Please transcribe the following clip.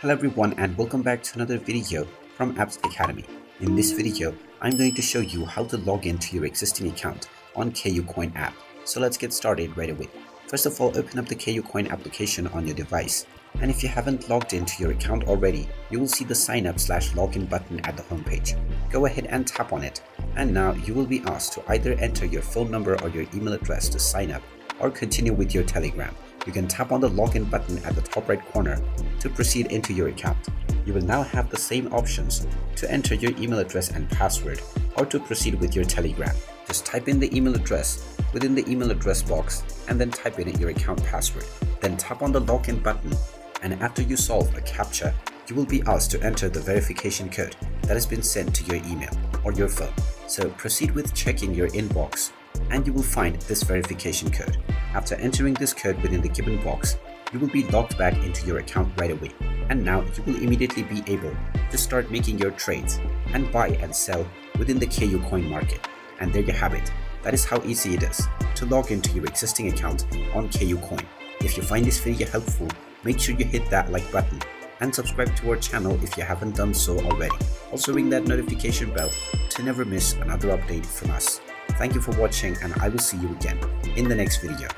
Hello everyone and welcome back to another video from Apps Academy. In this video, I'm going to show you how to log into your existing account on KuCoin app. So let's get started right away. First of all, open up the KuCoin application on your device. And if you haven't logged into your account already, you will see the sign up/login button at the homepage. Go ahead and tap on it. And now you will be asked to either enter your phone number or your email address to sign up or continue with your Telegram. You can tap on the login button at the top right corner to proceed into your account. You will now have the same options to enter your email address and password or to proceed with your Telegram. Just type in the email address within the email address box and then type in your account password. Then tap on the login button, and after you solve a CAPTCHA, you will be asked to enter the verification code that has been sent to your email or your phone. So proceed with checking your inbox and you will find this verification code. After entering this code within the given box, you will be logged back into your account right away. And now you will immediately be able to start making your trades and buy and sell within the KuCoin market. And there you have it. That is how easy it is to log into your existing account on KuCoin. If you find this video helpful, make sure you hit that like button and subscribe to our channel if you haven't done so already. Also ring that notification bell to never miss another update from us. Thank you for watching and I will see you again in the next video.